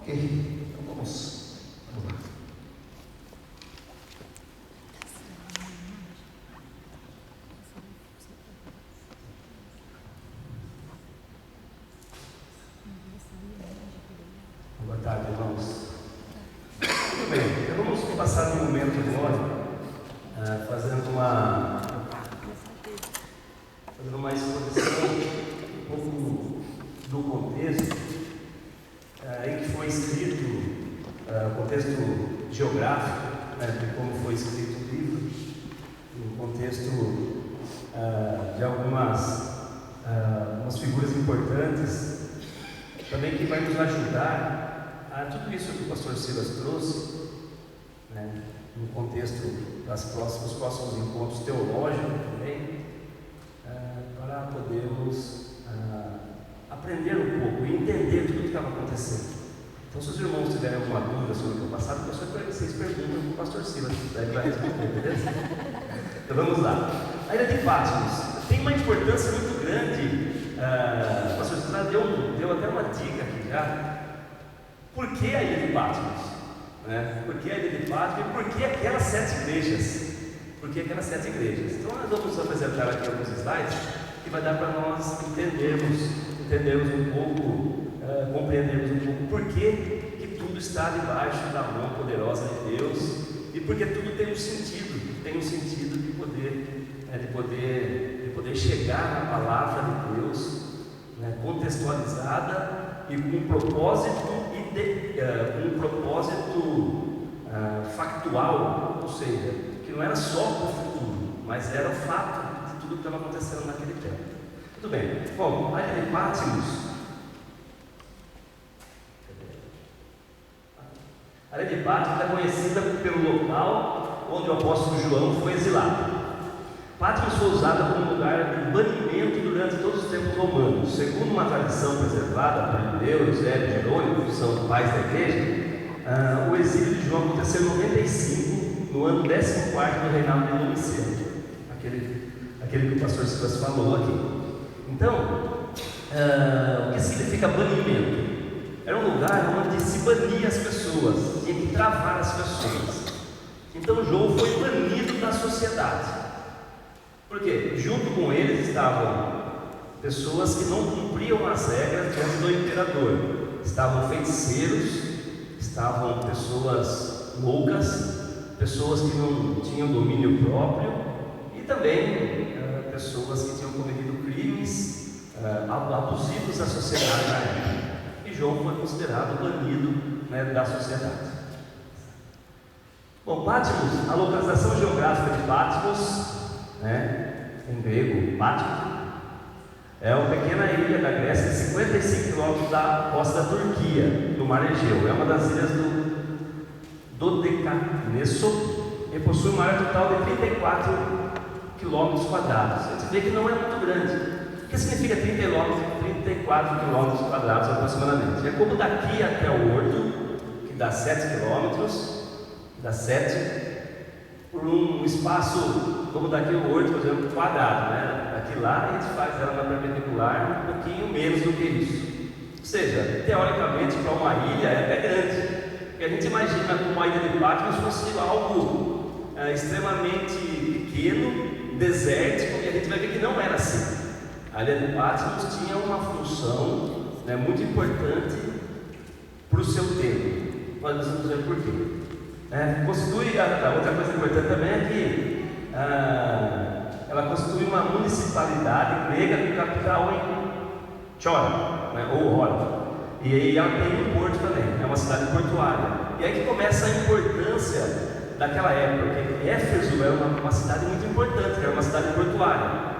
Ok, então vamos lá. Boa tarde, irmãos. Muito bem, então vamos passar um momento agora fazendo uma exposição um pouco do contexto em que foi escrito, o contexto geográfico, de como foi escrito o livro, um contexto de algumas figuras importantes, também que vai nos ajudar a tudo isso que o pastor Silas trouxe, no contexto dos próximos encontros teológicos também, para podermos aprender um pouco e entender tudo o que estava acontecendo. Então, se os irmãos tiverem alguma dúvida sobre o que eu passado, vocês perguntam para o pastor Silas, daí ele vai responder, beleza? Então vamos lá. A ilha de Patmos tem uma importância muito grande. O pastor Silas deu até uma dica aqui já. Por que a ilha de Patmos? Por que a ilha de Patmos e por que aquelas 7 igrejas? Por que aquelas 7 igrejas? Então nós vamos apresentar aqui alguns slides que vai dar para nós entendermos um pouco, compreendermos um pouco por que tudo está debaixo da mão poderosa de Deus e porque tudo tem um sentido de poder chegar na palavra de Deus, contextualizada e com um propósito factual, ou seja, que não era só para o futuro, mas era o fato de tudo que estava acontecendo naquele tempo. Muito bem, bom, a ilha de Patmos. A ilha de Patmos é conhecida pelo local onde o apóstolo João foi exilado. Patmos foi usada como lugar de banimento durante todos os tempos romanos. Segundo uma tradição preservada por Irineu, Eusébio e Jerônimo, que são pais da igreja, o exílio de João aconteceu em 95, no ano 14º do reinado de Domiciano, aquele que o pastor Silas falou aqui. Então, o que significa banimento? Era um lugar onde se bania as pessoas, tinha que travar as pessoas. Então João foi banido da sociedade. Por quê? Junto com eles estavam pessoas que não cumpriam as regras diante do imperador. Estavam feiticeiros, estavam pessoas loucas, pessoas que não tinham domínio próprio e também pessoas que tinham cometido crimes abusivos da sociedade na época. E João foi considerado banido da sociedade. Bom, Patmos, a localização geográfica de Patmos, em grego, Patmos, é uma pequena ilha da Grécia de 55 km da costa da Turquia, no Mar Egeu. É uma das ilhas do Dodecaneso e possui uma área total de 34 km². A gente vê que não é muito grande. O que significa 34 km² aproximadamente? É como daqui até o Horto, que dá 7 km, por um espaço como daqui o Horto, por exemplo, quadrado, Aqui lá a gente faz ela na perpendicular um pouquinho menos do que isso. Ou seja, teoricamente para uma ilha é grande, porque a gente imagina como a ilha de Patmos fosse algo extremamente pequeno, desértico, e a gente vai ver que não era assim. A ilha de Patmos tinha uma função muito importante para o seu tempo. Nós vamos ver por quê. Outra coisa importante também é que ela constitui uma municipalidade grega com capital em Chora, ou Hora. E aí ela tem um porto também, é uma cidade portuária. E aí que começa a importância daquela época, porque Éfeso era uma cidade muito importante, era uma cidade portuária.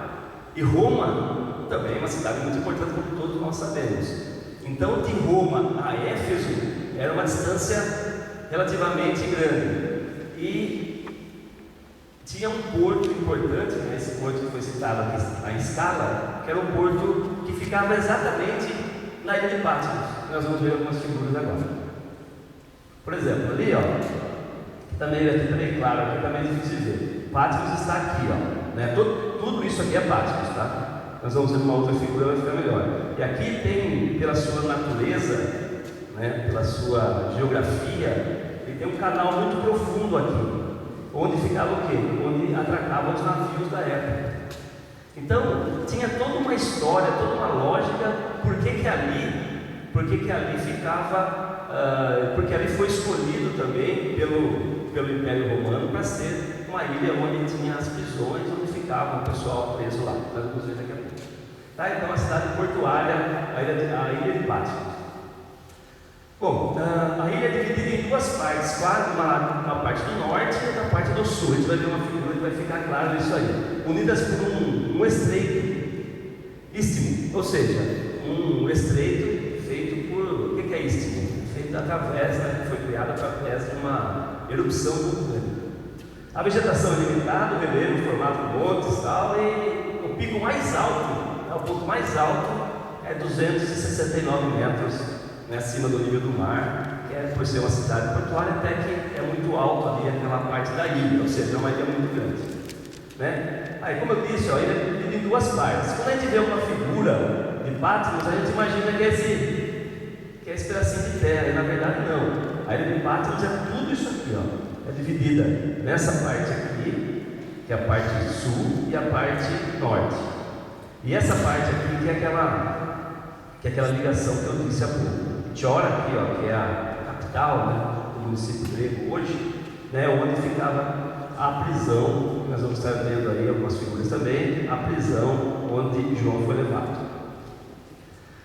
E Roma também é uma cidade muito importante, como todos nós sabemos. Então, de Roma a Éfeso era uma distância relativamente grande. E tinha um porto importante, esse porto que foi citado aqui, a Escala, que era um porto que ficava exatamente na ilha de Patmos. Nós vamos ver algumas figuras agora. Por exemplo, ali, aqui também claro, aqui também é difícil de ver. Patmos está aqui, tudo isso aqui é Patmos, tá? Nós vamos ver uma outra figura, vai ficar melhor. E aqui tem, pela sua natureza, né, pela sua geografia, ele tem um canal muito profundo aqui, onde ficava o quê? Onde atracavam os navios da época. Então, tinha toda uma história, toda uma lógica, por que ali ficava, porque ali foi escolhido também pelo Império Romano para ser uma ilha onde tinha as prisões, onde ficava o pessoal preso lá. Nós vamos ver daqui a pouco. Tá, então a cidade portuária, a ilha de Patmos. Bom, a ilha é dividida em duas partes, uma parte do norte e outra parte do sul. A gente vai ver uma figura que vai ficar claro isso aí. Unidas por um estreito, istmo, ou seja, um estreito feito por... O que é istmo? Feito através, né, foi criado através de uma erupção vulcânica. A vegetação é limitada, o relevo formado por montes e tal, e o pico mais alto, o ponto mais alto é 269 metros, né, acima do nível do mar, que é por ser uma cidade portuária, até que é muito alto ali aquela parte da ilha, ou seja, é uma ilha muito grande, né? Aí, como eu disse, a ilha é dividida em duas partes. Quando a gente vê uma figura de Patmos, a gente imagina que é esse pedacinho de terra, e na verdade não. A ilha de Patmos é tudo isso aqui, ó. É dividida nessa parte aqui, que é a parte sul, e a parte norte. E essa parte aqui que é aquela ligação que eu disse há pouco. Chora aqui, ó, que é a capital, né, do município grego hoje, né, onde ficava a prisão. Nós vamos estar vendo aí algumas figuras também, a prisão onde João foi levado.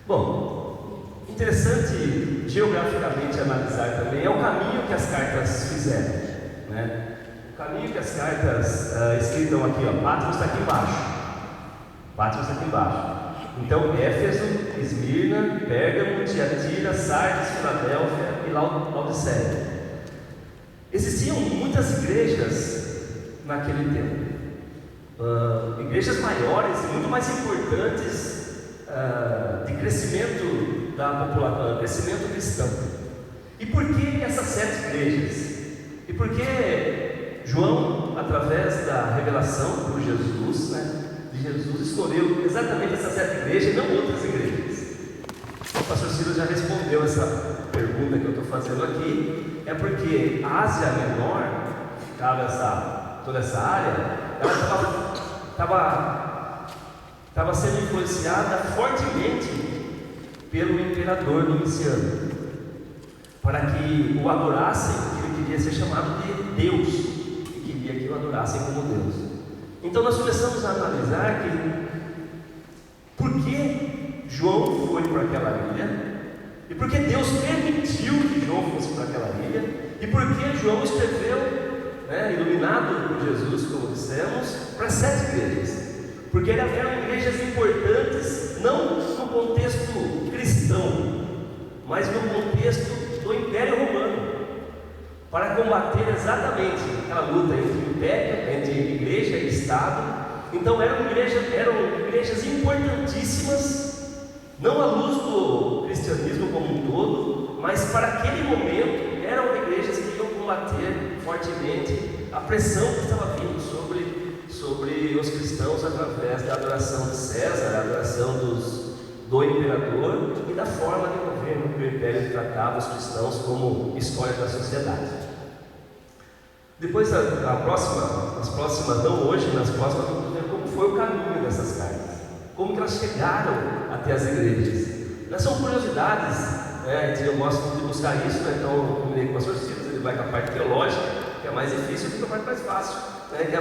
Bom, interessante geograficamente analisar também é o caminho que as cartas fizeram, né? O caminho que as cartas escritam aqui, ó, Patmos está aqui embaixo. Patmos está aqui embaixo. Então, Éfeso, Esmirna, Pérgamo, Tiatira, Sardes, Filadélfia e Laodiceia. Existiam muitas igrejas naquele tempo, igrejas maiores e muito mais importantes de crescimento da população, crescimento cristão. E por que essas 7 igrejas? E por que João, através da revelação por Jesus, né, Jesus escolheu exatamente essas 7 igrejas e não outras igrejas? O pastor Silas já respondeu essa pergunta que eu estou fazendo aqui. É porque a Ásia Menor, que ficava toda essa área, ela estava sendo influenciada fortemente pelo imperador Domiciano, para que o adorassem, que ele queria ser chamado de Deus, e queria que o adorassem como Deus. Então nós começamos a analisar por que João foi para aquela ilha, e por que Deus permitiu que João fosse para aquela ilha, e por que João escreveu, né, iluminado por Jesus, como dissemos, para 7 igrejas. Porque eram igrejas importantes, não no contexto cristão, mas no contexto do Império Romano, para combater exatamente aquela luta entre império, entre igreja e Estado. Então eram igrejas importantíssimas, não à luz do cristianismo como um todo, mas para aquele momento eram igrejas que iam combater fortemente a pressão que estava vindo sobre os cristãos através da adoração de César, a adoração do imperador e da forma de governo que o império tratava os cristãos como escolha da sociedade. Depois, nas próximas, não hoje, nas próximas, vamos ver como foi o caminho dessas cartas, como que elas chegaram até as igrejas. Não são curiosidades, né? Eu gosto de buscar isso, né? Então eu combinei com o pastor Silas, ele vai com a parte teológica, que é mais difícil, e a parte mais fácil, né? Que é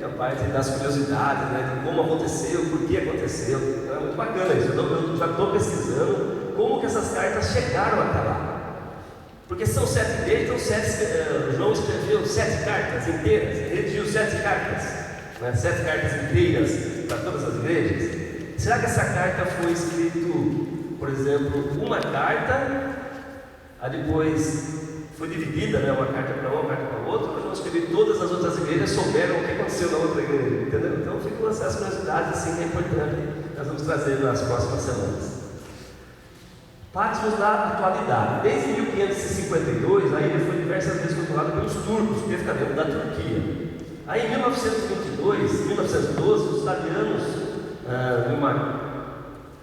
a parte das curiosidades, né? De como aconteceu, por que aconteceu. Então é muito bacana isso. Eu já estou pesquisando como que essas cartas chegaram até lá. Porque são 7 igrejas, então João escreveu 7 cartas inteiras, redigiu 7 cartas, né? 7 cartas inteiras para todas as igrejas. Será que essa carta foi escrita, por exemplo, uma carta, aí depois foi dividida, né? Uma carta para uma, carta para outra, mas João escreveu todas as outras igrejas souberam o que aconteceu na outra igreja, entendeu? Então ficam essas curiosidades assim que é importante, nós vamos trazer nas próximas semanas. Patmos da atualidade. Desde 1552, a ilha foi diversas vezes controlada pelos turcos, que fica dentro da Turquia. Aí em 1912, os italianos,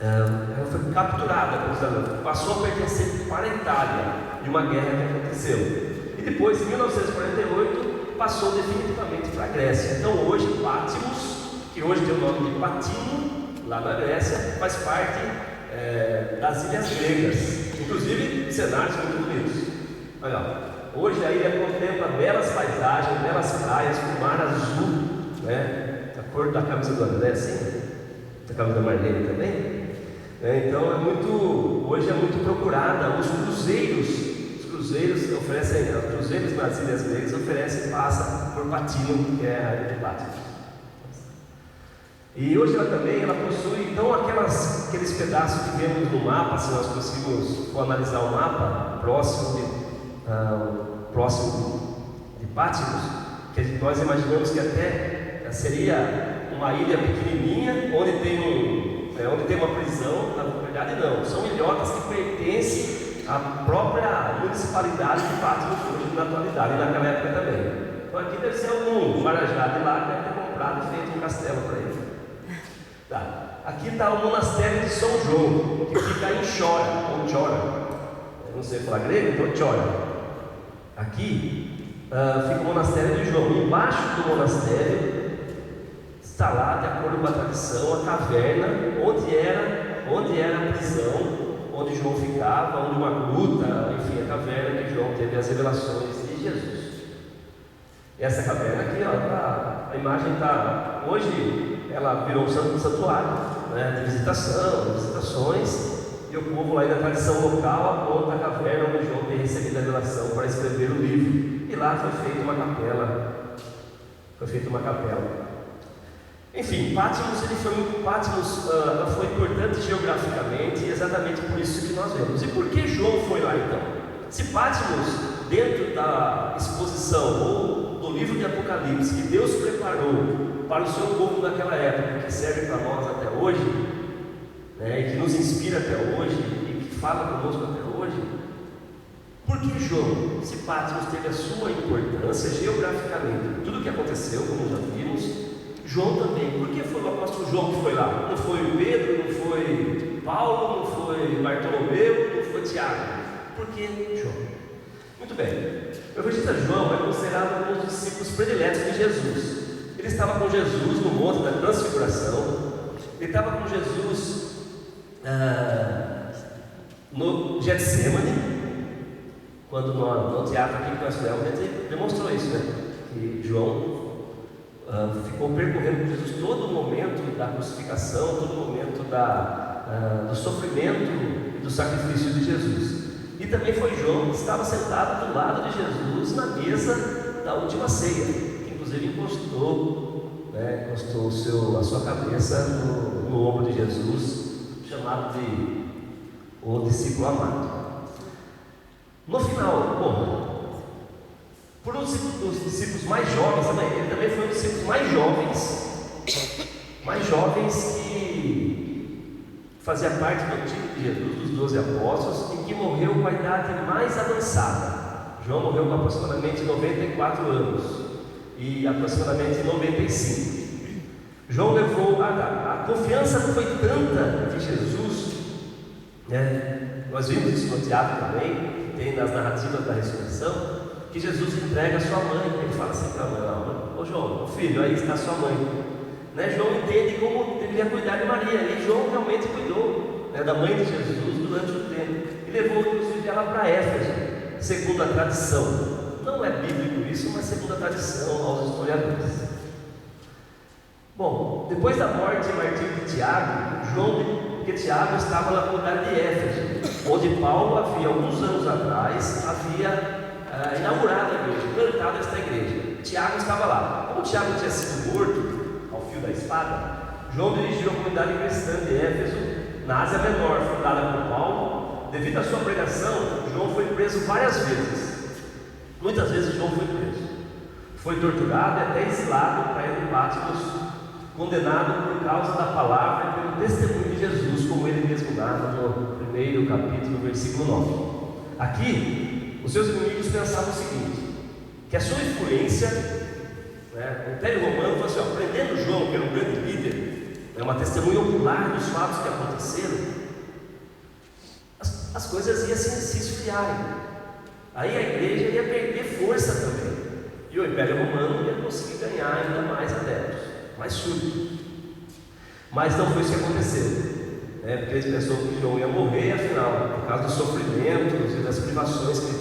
ela foi capturada, passou a pertencer para a Itália, de uma guerra que aconteceu. E depois, em 1948, passou definitivamente para a Grécia. Então hoje, Patmos, que hoje tem o nome de Patimo, lá na Grécia, faz parte das ilhas gregas, inclusive cenários muito bonitos. Olha, hoje a ilha contempla belas paisagens, belas praias, com mar azul, né? A cor da camisa do André, assim, da camisa da Marlene também. Então hoje é muito procurada. Os cruzeiros oferecem, cruzeiros nas ilhas gregas oferecem, passa por Patimo, que é a ilha de Patmos. E hoje ela possui então aqueles pedaços que vemos no mapa, se nós conseguimos analisar o mapa próximo de Patmos, que nós imaginamos que até seria uma ilha pequenininha, onde tem uma prisão. Na verdade não, são ilhotas que pertencem à própria municipalidade de Patmos hoje na atualidade, e naquela época também. Então aqui deve ser algum marajá de lá que deve ter comprado e feito um castelo para ele. Tá. Aqui está o monastério de São João, que fica em Chora, ou Chora. Eu não sei falar grego, então Chora. Aqui fica o monastério de João. Embaixo do monastério está lá, de acordo com a tradição, a caverna onde era a prisão, onde João ficava, onde uma gruta, enfim, a caverna que João teve as revelações de Jesus. E essa caverna aqui, a imagem está hoje. Ela virou um santuário, né, de visitações, e o povo lá da tradição local aponta a caverna onde João tem recebido a revelação para escrever o livro. E lá foi feita uma capela. Enfim, Patmos ela foi importante geograficamente, e exatamente por isso que nós vemos. E por que João foi lá então? Se Patmos, dentro da exposição ou do livro de Apocalipse, que Deus preparou para o seu povo naquela época, que serve para nós até hoje, né, e que nos inspira até hoje, e que fala conosco até hoje, por que João, se Patmos teve a sua importância geograficamente, tudo o que aconteceu, como já vimos, João também, por que foi o apóstolo João que foi lá? Não foi o Pedro, não foi Paulo, não foi Bartolomeu, não foi Tiago, por que João? Muito bem, o evangelista João é considerado um dos discípulos prediletos de Jesus. Ele estava com Jesus no monte da transfiguração, ele estava com Jesus no Getsemane, quando no teatro aqui que nós fizemos, a gente demonstrou isso, né? Que João ficou percorrendo com Jesus todo o momento da crucificação, todo o momento do sofrimento e do sacrifício de Jesus. E também foi João que estava sentado do lado de Jesus na mesa da última ceia, que inclusive encostou a sua cabeça no ombro de Jesus, chamado de o discípulo amado. No final, por um dos discípulos mais jovens também, ele também foi um dos discípulos mais jovens que fazia parte do tipo de Jesus, dos 12 apóstolos, e que morreu com a idade mais avançada. João morreu com aproximadamente 94 anos e aproximadamente 95. João levou a confiança foi tanta de Jesus, né? Nós vimos isso no teatro também, tem nas narrativas da ressurreição, que Jesus entrega a sua mãe. Ele fala assim para a mãe: ô João, filho, aí está a sua mãe, né? João entende como deveria cuidar de Maria, e João realmente cuidou, né, da mãe de Jesus durante o tempo, e levou inclusive ela para Éfeso, segundo a tradição. Não é bíblico isso, mas segundo a tradição aos historiadores. Bom, depois da morte e martírio de Tiago, porque Tiago estava na comunidade de Éfeso, onde Paulo havia, alguns anos atrás, inaugurado a igreja, plantado esta igreja. Tiago estava lá. Como Tiago tinha sido morto ao fio da espada, João dirigiu a comunidade cristã de Éfeso, na Ásia Menor, fundada por Paulo. Devido à sua pregação, João foi preso várias vezes. Muitas vezes João foi preso. Foi torturado e até exilado para ir em Patmos, condenado por causa da palavra e pelo testemunho de Jesus, como ele mesmo narra no primeiro capítulo, versículo 9. Aqui, os seus inimigos pensavam o seguinte: que a sua influência, né, o Império Romano falou assim: prendendo João, que era um grande líder, uma testemunha ocular dos fatos que aconteceram, as coisas iam se esfriarem. Aí a igreja ia perder força também, e o Império Romano ia conseguir ganhar ainda mais adeptos, mais súditos. Mas não foi isso que aconteceu, porque eles pensaram que João ia morrer, afinal, por causa dos sofrimentos e das privações que ele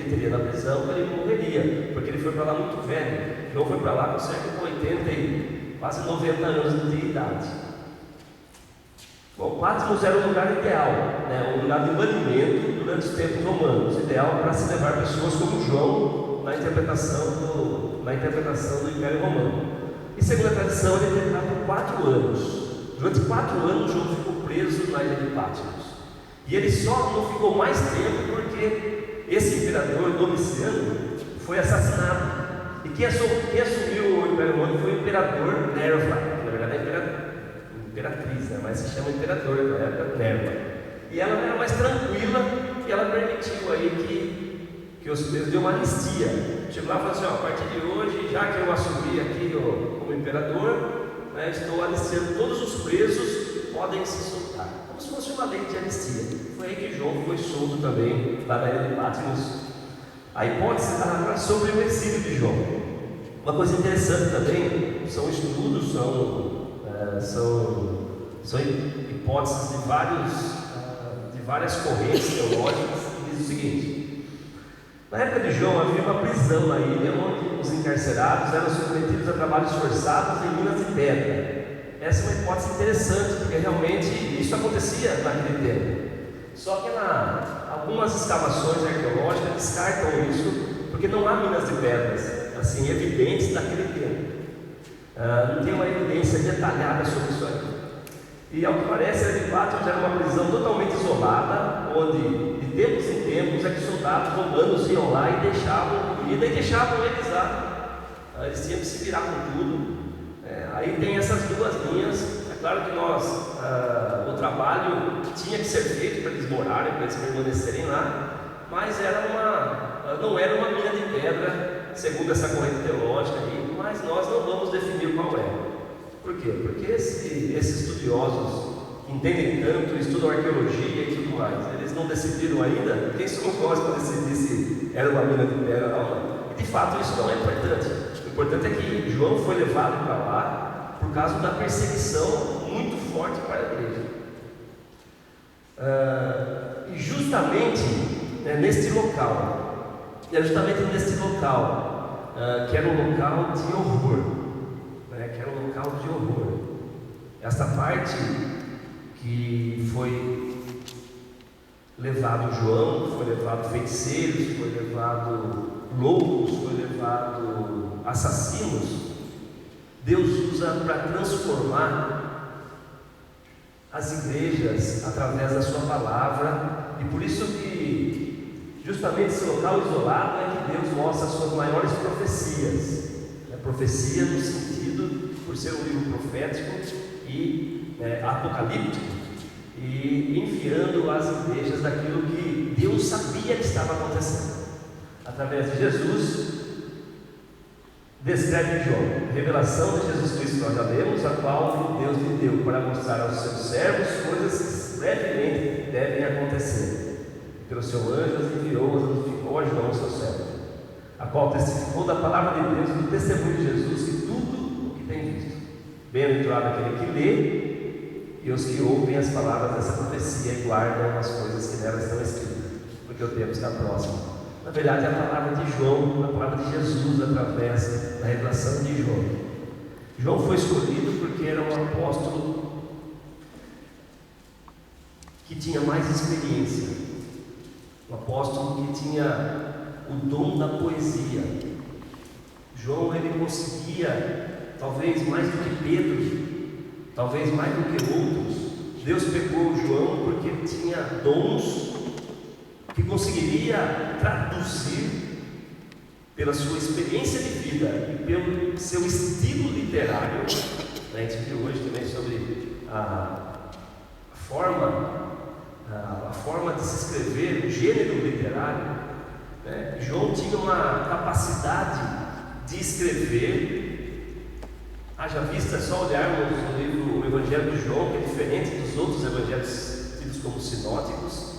teria na prisão, ele morreria, porque ele foi para lá muito velho. João foi para lá com cerca de 80 e quase 90 anos de idade. Bom, Patmos era um lugar ideal, um lugar de banimento durante os tempos romanos, ideal para se levar pessoas como João na interpretação do Império Romano. E segundo a tradição, ele teve lá por 4 anos. Durante 4 anos, João ficou preso na ilha de Patmos. E ele só não ficou mais tempo porque esse imperador, Domiciano, foi assassinado. E quem assumiu o Império Romano foi o imperador Nerva, que na verdade é imperatriz, mas se chama imperador na época, Nerva. E ela era mais tranquila e ela permitiu aí que os presos deu uma anistia. Chegou lá e falou assim: a partir de hoje, já que eu assumi aqui como imperador, estou anistiando todos os presos, podem se soltar, como se fosse uma lei de anistia. Foi aí que João foi solto também, lá na ilha de Patmos. A hipótese está sobre o exílio de João. Uma coisa interessante também, são estudos, são hipóteses de várias correntes teológicas, que diz o seguinte: na época de João havia uma prisão na ilha, onde os encarcerados eram submetidos a trabalhos forçados em minas de pedra. Essa é uma hipótese interessante, porque realmente isso acontecia naquele tempo. Só que algumas escavações arqueológicas descartam isso, porque não há minas de pedras assim evidentes naquele tempo. Não tem uma evidência detalhada sobre isso aí. E ao que parece, a de Patmos era uma prisão totalmente isolada, onde de tempos em tempos é que soldados romanos iam lá e deixavam comida e deixavam eles lá. Eles tinham que se virar com tudo. Aí tem essas duas linhas. É claro que o trabalho tinha que ser feito para eles morarem, para eles permanecerem lá, mas não era uma mina de pedra, segundo essa corrente teológica aí, mas nós não vamos definir qual é. Por quê? Porque esses estudiosos que entendem tanto, estudam arqueologia e tudo mais, eles não decidiram ainda. Quem somos nós para decidir se era uma mina de pedra ou não? E de fato isso não é importante. O importante é que João foi levado para lá por causa da perseguição muito forte para a igreja. E justamente neste local, que era um local de horror. Esta parte que foi levado João, foi levado feiticeiros, foi levado loucos, foi levado assassinos, Deus usa para transformar as igrejas através da sua palavra. E por isso que justamente esse local isolado é que Deus mostra as suas maiores profecias. Profecia no sentido, por ser um livro profético e apocalíptico, e enviando às igrejas daquilo que Deus sabia que estava acontecendo. Através de Jesus, descreve João, revelação de Jesus Cristo, nós já lemos, a qual Deus lhe deu para mostrar aos seus servos coisas que brevemente devem acontecer. Pelo seu anjo as enviou, as notificou a João, seu servo, a qual testificou da palavra de Deus e do testemunho de Jesus e tudo o que tem visto. Bem-aventurado aquele que lê e os que ouvem as palavras dessa profecia e guardam as coisas que nelas estão escritas, porque o tempo está próximo. Na verdade, é a palavra de João, a palavra de Jesus através da revelação de João. João foi escolhido porque era um apóstolo que tinha mais experiência, um apóstolo que tinha o dom da poesia. João, ele conseguia, talvez mais do que Pedro, talvez mais do que outros. Deus pegou João porque ele tinha dons que conseguiria traduzir pela sua experiência de vida e pelo seu estilo literário. A gente viu hoje também sobre a forma de se escrever, o gênero literário. João tinha uma capacidade de escrever Haja vista só olharmos o Evangelho de João, que é diferente dos outros evangelhos tidos como sinóticos.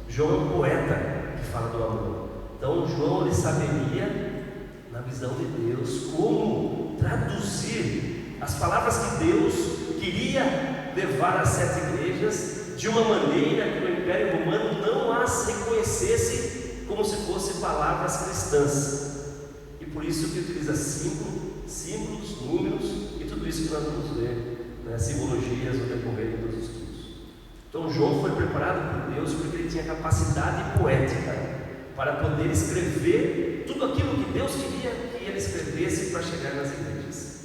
João é um poeta que fala do amor. Então João ele saberia, na visão de Deus, como traduzir as palavras que Deus queria levar às 7 igrejas de uma maneira que o Império Romano não as reconhecesse como se fossem palavras cristãs. E por isso que utiliza símbolos, números e tudo isso que nós vamos ver, né, simbologias no decorrer dos estudos. Então João foi preparado por Deus porque ele tinha capacidade poética para poder escrever tudo aquilo que Deus queria que ele escrevesse para chegar nas igrejas.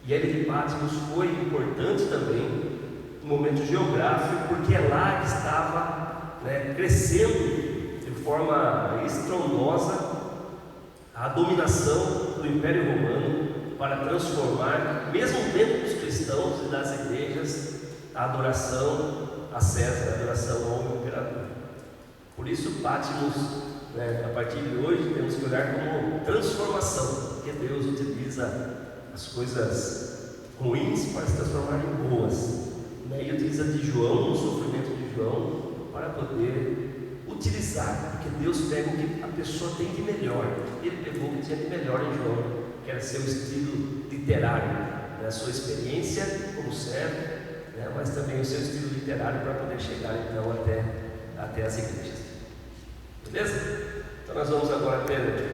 E a ilha de Patmos foi importante também no momento geográfico, porque é lá que estava, né, crescendo de forma estrondosa a dominação do Império Romano para transformar, mesmo dentro dos cristãos e das igrejas, a adoração a César, a adoração ao imperador. Por isso Patmos, né, a partir de hoje, temos que olhar como transformação, porque Deus utiliza as coisas ruins para se transformar em boas, né, e utiliza de João, o sofrimento de João, para poder utilizar, porque Deus pega o que a pessoa tem de melhor. Ele pegou o que tinha de melhor em João, que era seu estilo literário, né, a sua experiência como servo, né, mas também o seu estilo literário para poder chegar então até as igrejas. Beleza? Então nós vamos agora ter